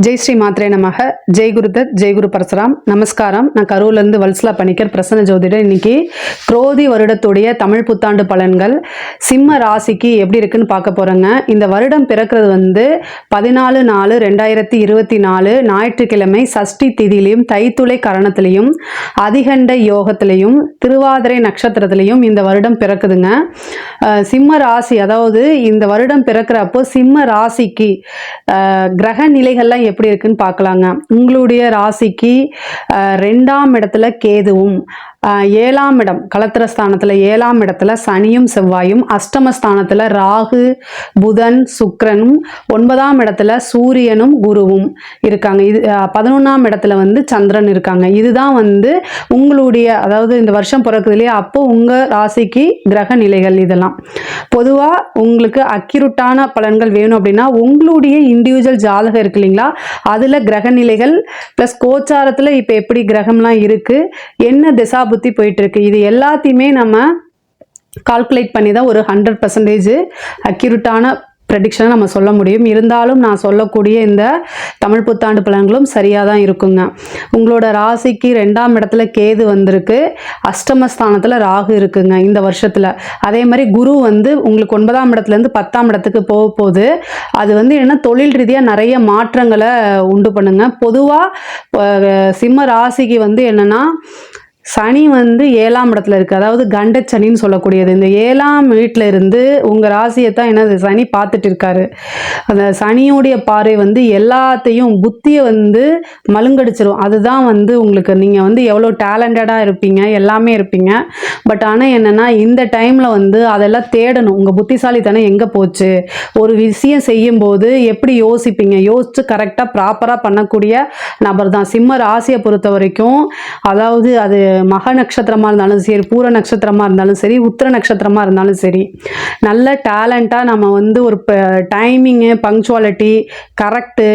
ஜெய் ஸ்ரீ மாத்ரே நமக. ஜெய் குருதத், ஜெய் குரு பரசுராம். நமஸ்காரம். நான் கரூர்லேருந்து வல்சலா பணிக்கர், பிரசன்ன ஜோதிடர். இன்னைக்கு குரோதி வருடத்துடைய தமிழ் புத்தாண்டு பலன்கள் சிம்ம ராசிக்கு எப்படி இருக்குன்னு பார்க்க போகிறேங்க. இந்த வருடம் பிறக்கிறது 14/4/2024 ஞாயிற்றுக்கிழமை சஷ்டி திதியிலையும் தைத்துளை கரணத்திலையும் அதிகண்ட யோகத்திலையும் திருவாதிரை நட்சத்திரத்திலையும் இந்த வருடம் பிறக்குதுங்க. சிம்ம ராசி, அதாவது இந்த வருடம் பிறக்கிறப்போ சிம்ம ராசிக்கு கிரக நிலைகள்லாம் எப்படி இருக்குன்னு பார்க்கலாங்க. உங்களுடைய ராசிக்கு 2ஆம் இடத்துல கேதுவும், 7ஆம் இடம் கலத்திரஸ்தானத்தில் 7ஆம் இடத்துல சனியும் செவ்வாயும், அஷ்டமஸ்தானத்தில் ராகு புதன் சுக்கிரனும், 9ஆம் இடத்துல சூரியனும் குருவும் இருக்காங்க. இது 11ஆம் இடத்துல சந்திரன் இருக்காங்க. இதுதான் உங்களுடைய, அதாவது இந்த வருஷம் பிறக்குது இல்லையா, அப்போ உங்கள் ராசிக்கு கிரக நிலைகள். இதெல்லாம் பொதுவாக உங்களுக்கு அக்யூரேட்டான பலன்கள் வேணும் அப்படின்னா உங்களுடைய இண்டிவிஜுவல் ஜாதகம் இருக்கு இல்லைங்களா, அதில் கிரக நிலைகள் ப்ளஸ் கோச்சாரத்தில் இப்போ எப்படி கிரகம்லாம் இருக்குது, என்ன திசா புத்தி போயிட்டு இருக்கு, இது எல்லாத்தையுமே நம்ம கால்குலேட் பண்ணி தான் ஒரு 100% அக்யூரேட்டான ப்ரெடிக்ஷனை நம்ம சொல்ல முடியும். இருந்தாலும் நான் சொல்லக்கூடிய இந்த தமிழ் புத்தாண்டு பலன்களும் சரியாக தான் இருக்குங்க. உங்களோட ராசிக்கு 2ஆம் இடத்துல கேது வந்திருக்கு, அஷ்டமஸ்தானத்தில் ராகு இருக்குங்க இந்த வருஷத்தில். அதே மாதிரி குரு உங்களுக்கு 9ஆம் இடத்துலேருந்து 10ஆம் இடத்துக்கு போக போகுது. அது என்ன தொழில் ரீதியாக நிறைய மாற்றங்களை உண்டு பண்ணுங்க. பொதுவாக சிம்ம ராசிக்கு என்னென்னா சனி 7ஆம் இடத்துல இருக்குது, அதாவது கண்ட சனின்னு சொல்லக்கூடியது. இந்த 7ஆம் வீட்டில் இருந்து உங்கள் ராசியை தான் சனி பார்த்துட்டு இருக்காரு. அந்த சனியோடைய பார்வை எல்லாத்தையும் புத்தியை மழுங்கடிச்சிரும். அதுதான் உங்களுக்கு நீங்கள் எவ்வளோ டேலண்டடாக இருப்பீங்க, எல்லாமே இருப்பீங்க. பட் ஆனால் என்னென்னா இந்த டைமில் அதெல்லாம் தேடணும். உங்கள் புத்திசாலித்தனம் எங்கே போச்சு, ஒரு விஷயம் செய்யும்போது எப்படி யோசிப்பீங்க, யோசித்து கரெக்டாக ப்ராப்பராக பண்ணக்கூடிய நபர் தான் சிம்ம ராசியை பொறுத்த வரைக்கும். அதாவது அது மக நட்சத்திரமாக இருந்தாலும் சரி, பூர நட்சத்திரமாக இருந்தாலும் சரி, உத்திர நட்சத்திரமாக இருந்தாலும் சரி, நல்ல டேலண்டாக நம்ம ஒரு டைமிங்கு, பங்க்சுவாலிட்டி, கரெக்டு,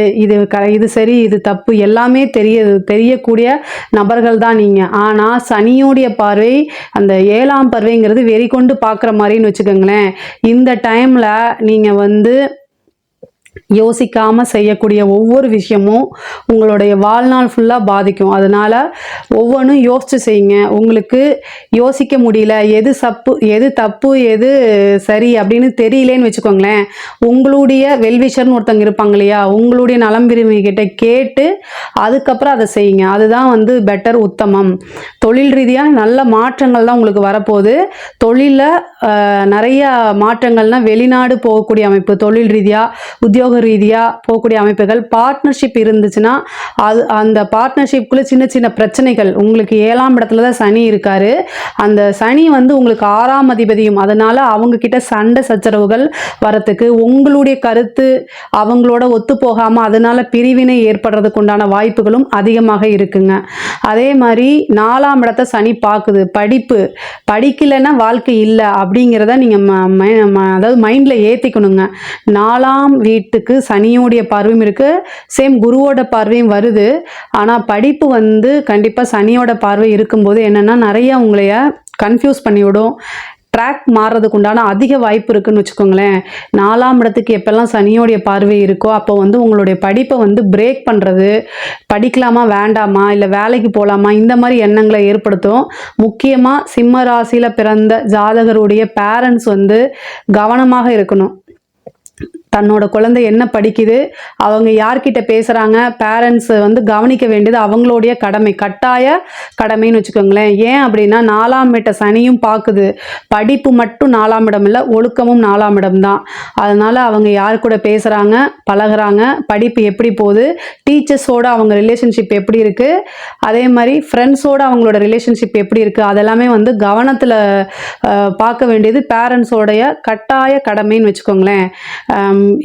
இது சரி இது தப்பு எல்லாமே தெரியக்கூடிய நபர்கள் தான் நீங்கள். ஆனால் சனியோடைய பார்வை, அந்த 7ஆம் பார்வைங்கிறது வெறி கொண்டு பார்க்குற மாதிரின்னு வச்சுக்கோங்களேன். இந்த டைமில் நீங்கள் யோசிக்காமல் செய்யக்கூடிய ஒவ்வொரு விஷயமும் உங்களுடைய வாழ்நாள் ஃபுல்லாக பாதிக்கும். அதனால் ஒவ்வொன்றும் யோசித்து செய்யுங்க. உங்களுக்கு யோசிக்க முடியல, எது தப்பு எது சரி அப்படின்னு தெரியலேன்னு வச்சுக்கோங்களேன், உங்களுடைய வெல்விஷர்னு ஒருத்தங்க இருப்பாங்க இல்லையா, உங்களுடைய நலம் விரும்பிகிட்ட கேட்டு அதுக்கப்புறம் அதை செய்யுங்க. அதுதான் பெட்டர், உத்தமம். தொழில் ரீதியாக நல்ல மாற்றங்கள் தான் உங்களுக்கு வரப்போகுது. தொழிலில் நிறைய மாற்றங்கள்னால் வெளிநாடு போகக்கூடிய அமைப்பு, தொழில் ரீதியாக உத்தியோக ரீதியாக போகக்கூடிய அமைப்புகள், பார்ட்னர்ஷிப் இருந்துச்சுன்னா அந்த பார்ட்னர்ஷிப்குள்ளே சின்ன சின்ன பிரச்சனைகள். உங்களுக்கு 7ஆம் இடத்துல தான் சனி இருக்காரு. அந்த சனி உங்களுக்கு 6ஆம் அதிபதியும், அதனால் அவங்கக்கிட்ட சண்டை சச்சரவுகள் வரத்துக்கு, உங்களுடைய கருத்து அவங்களோட ஒத்து போகாமல் அதனால் பிரிவினை ஏற்படுறதுக்கு உண்டான வாய்ப்புகளும் அதிகமாக இருக்குங்க. அதே மாதிரி 4ஆம் இடத்தை சனி பார்க்குது. படிக்கலைன்னா வாழ்க்கை இல்லை அப்படிங்கிறத நீங்கள் அதாவது மைண்டில் ஏற்றிக்கணுங்க. 4ஆம் வீட்டுக்கு சனியோடைய பார்வையும் இருக்குது, சேம் குருவோட பார்வையும் வருது. ஆனால் படிப்பு கண்டிப்பாக சனியோட பார்வை இருக்கும்போது என்னென்னா நிறைய உங்களைய கன்ஃபியூஸ் பண்ணிவிடும், ட்ராக் மாறுறதுக்கு உண்டான அதிக வாய்ப்பு இருக்குன்னு வச்சுக்கோங்களேன். 4ஆம் இடத்துக்கு எப்போல்லாம் சனியோடைய பார்வை இருக்கோ அப்போ உங்களுடைய படிப்பை பிரேக் பண்ணுறது, படிக்கலாமா வேண்டாமா, இல்லை வேலைக்கு போகலாமா, இந்த மாதிரி எண்ணங்களை ஏற்படுத்தும். முக்கியமாக சிம்ம ராசியில் பிறந்த ஜாதகருடைய பேரண்ட்ஸ் கவனமாக இருக்கணும். தன்னோட குழந்தை என்ன படிக்குது, அவங்க யார்கிட்ட பேசுகிறாங்க, பேரண்ட்ஸ் கவனிக்க வேண்டியது அவங்களுடைய கடமை, கட்டாய கடமைன்னு வச்சுக்கோங்களேன். ஏன் அப்படின்னா 4ஆம் இடத்தை சனியும் பார்க்குது. படிப்பு மட்டும் 4ஆம் இடம் இல்லை, ஒழுக்கமும் 4ஆம் இடம் தான். அதனால் அவங்க யார் கூட பேசுகிறாங்க, பழகிறாங்க, படிப்பு எப்படி போகுது, டீச்சர்ஸோடு அவங்க ரிலேஷன்ஷிப் எப்படி இருக்குது, அதே மாதிரி ஃப்ரெண்ட்ஸோடு அவங்களோட ரிலேஷன்ஷிப் எப்படி இருக்குது, அதெல்லாமே கவனத்தில் பார்க்க வேண்டியது பேரண்ட்ஸோடைய கட்டாய கடமைன்னு வச்சுக்கோங்களேன்.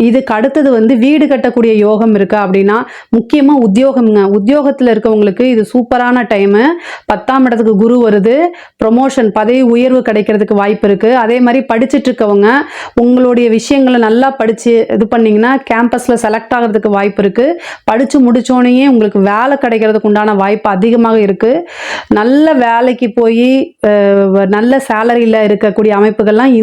இதுக்கு அடுத்தது வீடு கட்டக்கூடிய யோகம் இருக்கா அப்படின்னா முக்கியமாக உத்தியோகம்ங்க. உத்தியோகத்தில் இருக்கவங்களுக்கு இது சூப்பரான டைமு. 10ஆம் இடத்துக்கு குரு வருது, ப்ரொமோஷன், பதவி உயர்வு கிடைக்கிறதுக்கு வாய்ப்பு இருக்குது. அதே மாதிரி படிச்சுட்டு இருக்கவங்க உங்களுடைய விஷயங்களை நல்லா படித்து இது பண்ணிங்கன்னா கேம்பஸில் செலக்ட் ஆகிறதுக்கு வாய்ப்பு இருக்குது. படித்து முடித்தோடனே உங்களுக்கு வேலை கிடைக்கிறதுக்கு உண்டான வாய்ப்பு அதிகமாக இருக்குது. நல்ல வேலைக்கு போய் நல்ல சேலரியில் இருக்கக்கூடிய அமைப்புகள்லாம்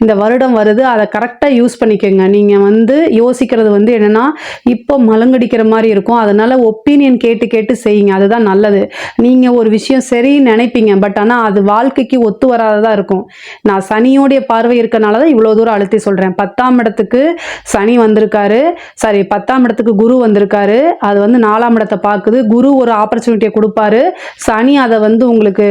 இந்த வருடம் வருது. அதை கரெக்டாக யூஸ் பண்ணிக்கோங்க. நீங்கள் வந்து யோசிக்கிறது வந்து என்னென்னா இப்போ மலங்கடிக்கிற மாதிரி இருக்கும். அதனால் ஒப்பீனியன் கேட்டு கேட்டு செய்யுங்க, அதுதான் நல்லது. நீங்கள் ஒரு விஷயம் சரி நினைப்பீங்க, பட் ஆனால் அது வாழ்க்கைக்கு ஒத்து வராததாக இருக்கும். நான் சனியோடைய பார்வை இருக்கனால தான் இவ்வளோ தூரம் அழுத்தி சொல்கிறேன். 10ஆம் இடத்துக்கு சனி வந்திருக்காரு, சாரி 10ஆம் இடத்துக்கு குரு வந்திருக்காரு. அது வந்து 4ஆம் இடத்தை பார்க்குது. குரு ஒரு ஆப்பர்ச்சுனிட்டியை கொடுப்பாரு, சனி அதை வந்து உங்களுக்கு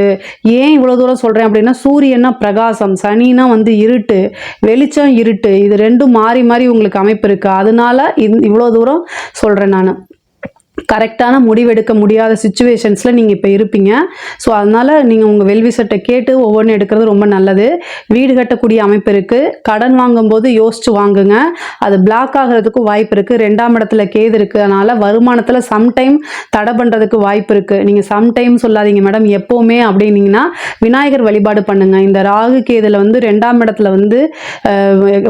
ஏன் இவ்வளோ தூரம் சொல்கிறேன் அப்படின்னா, சூரியனா பிரகாசம், சனினா வந்து இருட்டு, வெளிச்சம் இருட்டு, இது ரெண்டும் மாறி மாறி உங்களுக்கு அமைப்பு இருக்குது. அதனால இவ்வளோ தூரம் சொல்கிறேன் நான். கரெக்டான முடிவெடுக்க முடியாத சுச்சுவேஷன்ஸில் நீங்கள் இப்போ இருப்பீங்க. ஸோ அதனால் நீங்கள் உங்கள் வெல்விசட்டை கேட்டு ஒவ்வொன்றும் எடுக்கிறது ரொம்ப நல்லது. வீடு கட்டக்கூடிய அமைப்பு இருக்குது. கடன் வாங்கும்போது யோசித்து வாங்குங்க, அது பிளாக் ஆகிறதுக்கு வாய்ப்பு இருக்குது. 2ஆம் இடத்துல கேது இருக்குது, அதனால் வருமானத்தில் சம்டைம் தடை பண்ணுறதுக்கு வாய்ப்பு இருக்குது. நீங்கள் சம்டைம் சொல்லாதீங்க மேடம், எப்போவுமே அப்படின்னீங்கன்னா விநாயகர் வழிபாடு பண்ணுங்கள். இந்த ராகு கேதில் வந்து 2ஆம் இடத்துல வந்து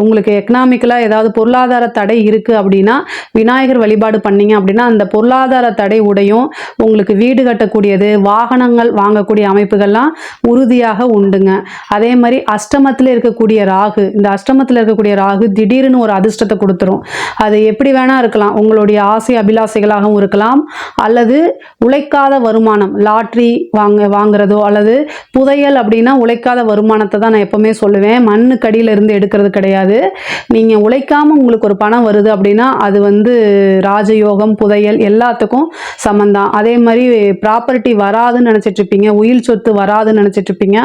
உங்களுக்கு எக்கனாமிக்கலாக ஏதாவது பொருளாதார தடை இருக்குது அப்படின்னா விநாயகர் வழிபாடு பண்ணீங்க அப்படின்னா அந்த பொருளாதார தடை உடையும். உங்களுக்கு வீடு கட்டக்கூடியது, வாகனங்கள் வாங்கக்கூடிய அமைப்புகள்லாம் உறுதியாக உண்டுங்க. அதே மாதிரி அஷ்டமத்தில் இருக்கக்கூடிய ராகு, இந்த அஷ்டமத்தில் இருக்கக்கூடிய ராகு திடீர்னு ஒரு அதிர்ஷ்டத்தை கொடுத்துரும். அது எப்படி வேணா இருக்கலாம், உங்களுடைய ஆசை அபிலாசைகளாகவும் இருக்கலாம், அல்லது உழைக்காத வருமானம், லாட்ரி வாங்குறதோ, அல்லது புதையல் அப்படின்னா உழைக்காத வருமானத்தை தான் நான் எப்பவுமே சொல்லுவேன். மண்ணுக்கடியில இருந்து எடுக்கிறது கிடையாது. நீங்கள் உழைக்காம உங்களுக்கு ஒரு பணம் வருது அப்படின்னா அது வந்து ராஜயோகம், புதையல் எல்லாத்துக்கும் சமந்தான். அதே மாதிரி ப்ராப்பர்ட்டி வராதுன்னு நினச்சிட்டு இருப்பீங்க, உயில் சொத்து வராதுன்னு நினச்சிட்டு இருப்பீங்க,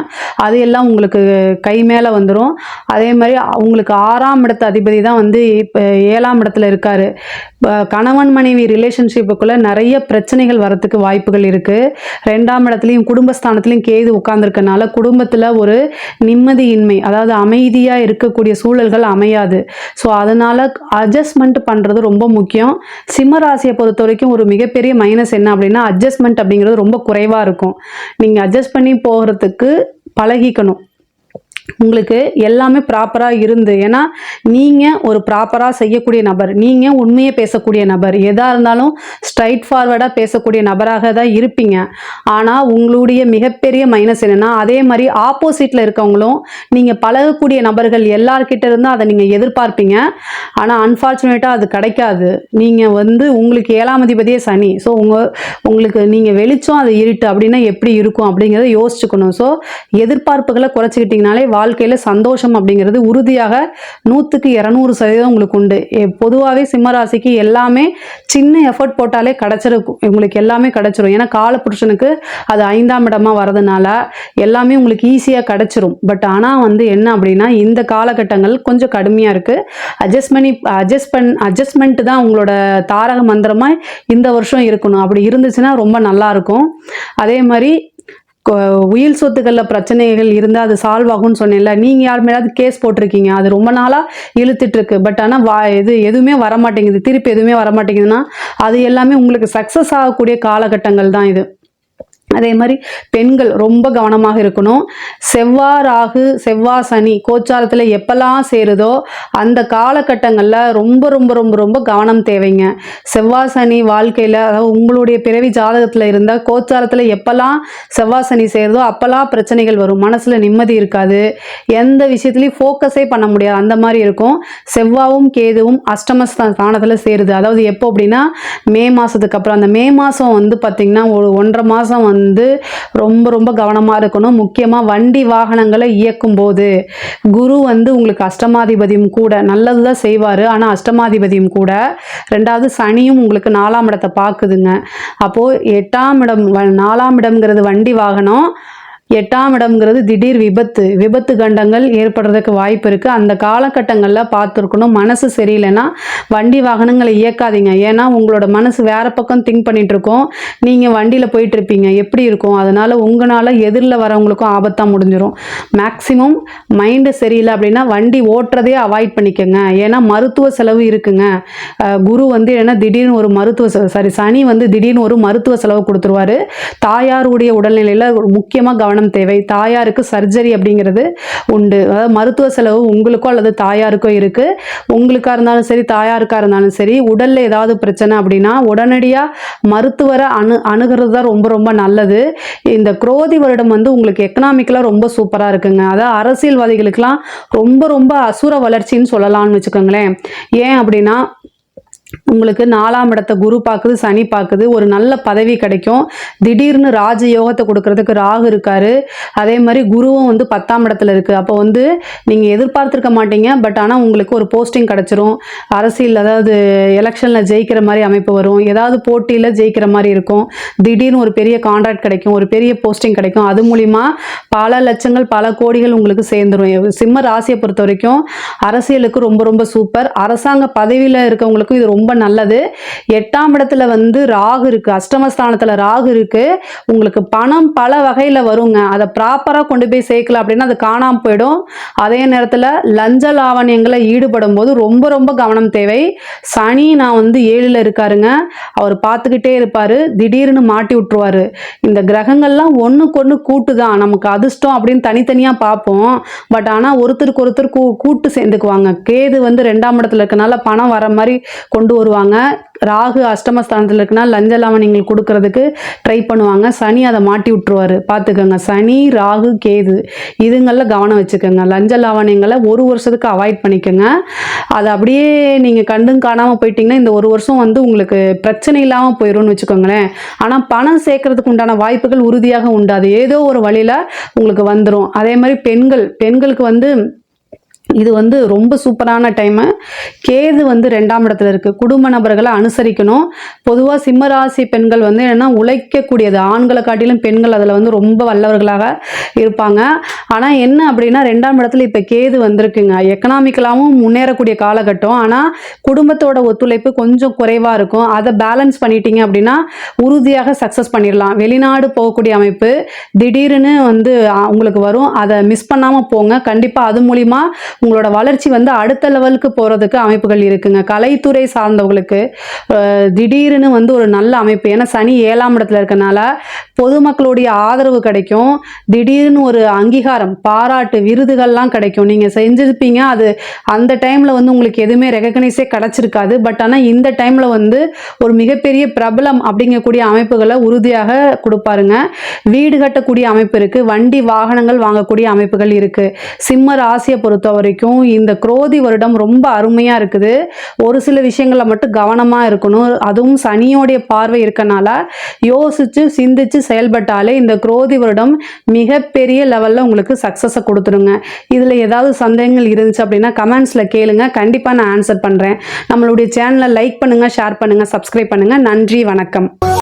அது எல்லாம் உங்களுக்கு கை மேலே வந்துடும். அதே மாதிரி உங்களுக்கு 6ஆம் இடத்து அதிபதி தான் வந்து இப்போ 7ஆம் இடத்துல இருக்காரு. கணவன் மனைவி ரிலேஷன்ஷிப்புக்குள்ளே நிறைய பிரச்சனைகள் வரத்துக்கு வாய்ப்புகள் இருக்குது. 2ஆம் இடத்துலையும் குடும்பஸ்தானத்துலையும் கேது உட்கார்ந்துருக்கனால குடும்பத்தில் ஒரு நிம்மதியின்மை, அதாவது அமைதியாக இருக்கக்கூடிய சூழல்கள் அமையாது. ஸோ அதனால் அட்ஜஸ்ட்மெண்ட் பண்ணுறது ரொம்ப முக்கியம். சிம்மராசியை பொறுத்த வரைக்கும் ஒரு மிகப்பெரிய மைனஸ் என்ன அப்படின்னா, அட்ஜஸ்ட்மெண்ட் அப்படிங்கிறது ரொம்ப குறைவாக இருக்கும். நீங்கள் அட்ஜஸ்ட் பண்ணி போகிறதுக்கு பழகிக்கணும். உங்களுக்கு எல்லாமே ப்ராப்பராக இருந்து, ஏன்னா நீங்கள் ஒரு ப்ராப்பராக செய்யக்கூடிய நபர், நீங்கள் உண்மையை பேசக்கூடிய நபர், எதாக இருந்தாலும் ஸ்ட்ரைட் ஃபார்வர்டாக பேசக்கூடிய நபராக தான் இருப்பீங்க. ஆனால் உங்களுடைய மிகப்பெரிய மைனஸ் என்னென்னா, அதே மாதிரி ஆப்போசிட்டில் இருக்கவங்களும் நீங்கள் பழகக்கூடிய நபர்கள் எல்லார்கிட்ட இருந்தால் அதை நீங்கள் எதிர்பார்ப்பீங்க. ஆனால் அன்ஃபார்ச்சுனேட்டாக அது கிடைக்காது. நீங்கள் வந்து உங்களுக்கு 7ஆம் அதிபதியே சனி. ஸோ உங்களுக்கு நீங்கள் வெளிச்சம் அது இருட்டு அப்படின்னா எப்படி இருக்கும் அப்படிங்கிறத யோசிச்சுக்கணும். ஸோ எதிர்பார்ப்புகளை குறைச்சிக்கிட்டிங்கனாலே வாழ்க்கையில் சந்தோஷம் அப்படிங்கிறது உறுதியாக 100க்கு 200% உங்களுக்கு உண்டு. பொதுவாகவே சிம்மராசிக்கு எல்லாமே சின்ன எஃபர்ட் போட்டாலே கிடச்சிருக்கும், உங்களுக்கு எல்லாமே கிடச்சிரும். ஏன்னா காலபுருஷனுக்கு அது 5ஆம் இடமா வரதுனால எல்லாமே உங்களுக்கு ஈஸியாக கிடச்சிரும். பட் ஆனால் வந்து என்ன அப்படின்னா, இந்த காலகட்டங்கள் கொஞ்சம் கடுமையாக இருக்குது. அட்ஜஸ்ட்மெண்ட் தான் உங்களோட தாரக மந்திரமாக இந்த வருஷம் இருக்கணும். அப்படி இருந்துச்சுன்னா ரொம்ப நல்லாயிருக்கும். அதே மாதிரி உயில் சொத்துக்களில் பிரச்சனைகள் இருந்தால் அது சால்வ் ஆகும்னு சொன்னேன்ல, நீங்கள் யார் மேலாவது கேஸ் போட்டிருக்கீங்க, அது ரொம்ப நாளாக இழுத்துட்ருக்கு. பட் ஆனால் எதுவுமே வரமாட்டேங்குது, திருப்பி எதுவுமே வரமாட்டேங்குதுன்னா அது எல்லாமே உங்களுக்கு சக்ஸஸ் ஆகக்கூடிய காலகட்டங்கள் தான் இது. அதே மாதிரி பெண்கள் ரொம்ப கவனமாக இருக்கணும். செவ்வாய் ராகு, செவ்வாய் சனி கோச்சாரத்தில் எப்பெல்லாம் சேருதோ அந்த காலகட்டங்களில் ரொம்ப ரொம்ப ரொம்ப ரொம்ப கவனம் தேவைங்க. செவ்வாய் சனி வாழ்க்கையில், அதாவது உங்களுடைய பிறவி ஜாதகத்தில் இருந்தால் கோச்சாரத்தில் எப்பெல்லாம் செவ்வாய் சனி சேருதோ அப்போல்லாம் பிரச்சனைகள் வரும். மனசில் நிம்மதி இருக்காது, எந்த விஷயத்துலையும் ஃபோக்கஸே பண்ண முடியாது, அந்த மாதிரி இருக்கும். செவ்வாயும் கேதுவும் அஷ்டம ஸ்தானத்தில் சேருது. அதாவது எப்போ அப்படின்னா மே மாதத்துக்கு அப்புறம். அந்த மே மாதம் வந்து பார்த்திங்கன்னா ஒரு 1.5 மாதம் வந்து ரொம்ப ரொம்ப கவனமாக இருக்கணும். முக்கியமாக வண்டி வாகனங்களை இயக்கும் போது குரு வந்து உங்களுக்கு அஷ்டமாதிபதியும் கூட, நல்லது தான் செய்வார், ஆனால் அஷ்டமாதிபதியும் கூட. 2வது சனியும் உங்களுக்கு 4ஆம் இடத்தை பார்க்குதுங்க. அப்போது 8ஆம் இடம், 4ஆம் இடம்ங்கிறது வண்டி வாகனம், 8ஆம் இடம்ங்கிறது திடீர் விபத்து கண்டங்கள் ஏற்படுறதுக்கு வாய்ப்பு இருக்குது. அந்த காலகட்டங்களில் பார்த்துருக்கணும். மனசு சரியில்லைன்னா வண்டி வாகனங்களை இயக்காதீங்க. ஏன்னா உங்களோட மனசு வேறு பக்கம் திங்க் பண்ணிகிட்ருக்கோம், நீங்கள் வண்டியில் போயிட்டுருப்பீங்க, எப்படி இருக்கும், அதனால் உங்களால் எதிரில் வரவங்களுக்கும் ஆபத்தாக முடிஞ்சிடும். மேக்ஸிமம் மைண்டு சரியில்லை அப்படின்னா வண்டி ஓட்டுறதே அவாய்ட் பண்ணிக்கோங்க. ஏன்னா மருத்துவ செலவு இருக்குங்க. குரு வந்து ஏன்னா திடீர்னு ஒரு சனி வந்து திடீர்னு ஒரு மருத்துவ செலவு கொடுத்துருவாரு. தாயாருடைய உடல்நிலையில் முக்கியமாக கவனம் தேவை. தாயாருக்கு சர்ஜரி அப்படிங்கிறது உண்டு. அதாவது மருத்துவ செலவு உங்களுக்கோ அல்லது தாயாருக்கோ இருக்கு. உங்களுக்கா இருந்தாலும் சரி, தாயாருக்கா இருந்தாலும் சரி, உடல்ல ஏதாவது பிரச்சனை அப்படின்னா உடனடியாக மருத்துவரை அணுகிறது தான் ரொம்ப ரொம்ப நல்லது. இந்த குரோதி வருடம் வந்து உங்களுக்கு எக்கனாமிக்கலாக ரொம்ப சூப்பராக இருக்குங்க. அதாவது அரசியல்வாதிகளுக்கெல்லாம் ரொம்ப ரொம்ப அசுர வளர்ச்சின்னு சொல்லலாம்னு வச்சுக்கோங்களேன். ஏன் அப்படின்னா உங்களுக்கு 4ஆம் இடத்தை குரு பார்க்குது, சனி பார்க்குது. ஒரு நல்ல பதவி கிடைக்கும். திடீர்னு ராஜயோகத்தை கொடுக்கறதுக்கு ராகு இருக்காரு. அதே மாதிரி குருவும் வந்து 10ஆம் இடத்துல இருக்கு. அப்போ வந்து நீங்கள் எதிர்பார்த்துருக்க மாட்டீங்க. பட் ஆனால் உங்களுக்கு ஒரு போஸ்டிங் கிடைச்சிரும். அரசியல் அதாவது எலெக்ஷனில் ஜெயிக்கிற மாதிரி அமைப்பு வரும். ஏதாவது போட்டியில் ஜெயிக்கிற மாதிரி இருக்கும். திடீர்னு ஒரு பெரிய கான்ட்ராக்ட் கிடைக்கும், ஒரு பெரிய போஸ்டிங் கிடைக்கும். அது மூலிமா பல லட்சங்கள் பல கோடிகள் உங்களுக்கு சேர்ந்துடும். சிம்ம ராசியை பொறுத்த வரைக்கும் அரசியலுக்கு ரொம்ப ரொம்ப சூப்பர். அரசாங்க பதவியில் இருக்கவங்களுக்கும் இது ரொம்ப நல்லது. 8ஆம் இடத்துல வந்து ராகு இருக்கு, அஷ்டமஸ்தானத்துல ராகு இருக்கு. உங்களுக்கு பணம் பல வகையில வருங்க. அதை ப்ராப்பரா கொண்டு போய் சேர்க்கல அப்படின்னா அது காணாம போயிடும். அதே நேரத்தில் லஞ்ச லாவணியங்களை ஈடுபடும் போது ரொம்ப ரொம்ப கவனம் தேவை. சனி நான் வந்து 7ல் இருக்காருங்க. அவர் பார்த்துக்கிட்டே இருப்பாரு. திடீர்னு மாட்டி விட்டுருவாரு. இந்த கிரகங்கள்லாம் ஒண்ணுக்கு ஒன்று கூட்டு தான். நமக்கு அதிர்ஷ்டம் அப்படின்னு தனித்தனியா பார்ப்போம். பட் ஆனால் ஒருத்தருக்கு ஒருத்தர் கூட்டு சேர்ந்துக்குவாங்க. கேது வந்து 2ஆம் இடத்துல இருக்கனால பணம் வர மாதிரி கொண்டு வருவாங்க. ராகு அஷ்டமஸ்தானத்தில் இருக்குன்னா லஞ்ச லாவணியங்கள் கொடுக்கறதுக்கு ட்ரை பண்ணுவாங்க. சனி அதை மாட்டி விட்டுருவாரு. பார்த்துக்கோங்க. சனி, ராகு, கேது இதுங்களில் கவனம் வச்சுக்கோங்க. லஞ்ச லாவணியங்களை 1 வருஷத்துக்கு அவாய்ட் பண்ணிக்கோங்க. அதை அப்படியே நீங்கள் கண்டும் காணாமல் போயிட்டீங்கன்னா இந்த 1 வருஷம் வந்து உங்களுக்கு பிரச்சனை இல்லாமல் போயிடும்னு வச்சுக்கோங்களேன். ஆனால் பணம் சேர்க்கறதுக்கு உண்டான வாய்ப்புகள் உறுதியாக உண்டு. அது ஏதோ ஒரு வழியில் உங்களுக்கு வந்துடும். அதே மாதிரி பெண்களுக்கு வந்து இது வந்து ரொம்ப சூப்பரான டைமு. கேது வந்து 2ஆம் இடத்துல இருக்குது. குடும்ப நபர்களை அனுசரிக்கணும். பொதுவாக சிம்மராசி பெண்கள் வந்து என்னென்னா உழைக்கக்கூடியது. ஆண்களை காட்டிலும் பெண்கள் அதில் வந்து ரொம்ப வல்லவர்களாக இருப்பாங்க. ஆனால் என்ன அப்படின்னா 2ஆம் இடத்துல இப்போ கேது வந்திருக்குங்க. எக்கனாமிக்கலாகவும் முன்னேறக்கூடிய காலகட்டம். ஆனால் குடும்பத்தோட ஒத்துழைப்பு கொஞ்சம் குறைவாக இருக்கும். அதை பேலன்ஸ் பண்ணிட்டீங்க அப்படின்னா உறுதியாக சக்ஸஸ் பண்ணிடலாம். வெளிநாடு போகக்கூடிய அமைப்பு திடீர்னு வந்து உங்களுக்கு வரும். அதை மிஸ் பண்ணாமல் போங்க. கண்டிப்பாக அது மூலிமா உங்களோட வளர்ச்சி வந்து அடுத்த லெவலுக்கு போகிறதுக்கு அமைப்புகள் இருக்குங்க. கலைத்துறை சார்ந்தவங்களுக்கு திடீர்னு வந்து ஒரு நல்ல அமைப்பு. ஏன்னா சனி 7ஆம் இடத்துல இருக்கனால பொதுமக்களுடைய ஆதரவு கிடைக்கும். திடீர்னு ஒரு அங்கீகாரம், பாராட்டு, விருதுகள்லாம் கிடைக்கும். நீங்கள் செஞ்சிருப்பீங்க. அது அந்த டைமில் வந்து உங்களுக்கு எதுவுமே ரெகக்னைஸே கிடச்சிருக்காது. பட் ஆனால் இந்த டைமில் வந்து ஒரு மிகப்பெரிய பிரபலம் அப்படிங்கக்கூடிய அமைப்புகளை உறுதியாக கொடுப்பாருங்க. வீடு கட்டக்கூடிய அமைப்பு இருக்குது. வண்டி வாகனங்கள் வாங்கக்கூடிய அமைப்புகள் இருக்குது. சிம்ம ராசியை பொறுத்த வரைக்கும் இந்த குரோதி வருடம் ரொம்ப அருமையாக இருக்குது. ஒரு சில விஷயங்களில் மட்டும் கவனமாக இருக்கணும். அதுவும் சனியோடைய பார்வை இருக்கனால யோசித்து சிந்திச்சு செயல்பட்டாலே இந்த குரோதி வருடம் மிகப்பெரிய லெவலில் உங்களுக்கு சக்ஸஸை கொடுத்துருங்க. இதில் ஏதாவது சந்தேகங்கள் இருந்துச்சு அப்படின்னா கமெண்ட்ஸில் கேளுங்க. கண்டிப்பாக நான் ஆன்சர் பண்ணுறேன். நம்மளுடைய சேனலை லைக் பண்ணுங்கள், ஷேர் பண்ணுங்கள், சப்ஸ்கிரைப் பண்ணுங்கள். நன்றி, வணக்கம்.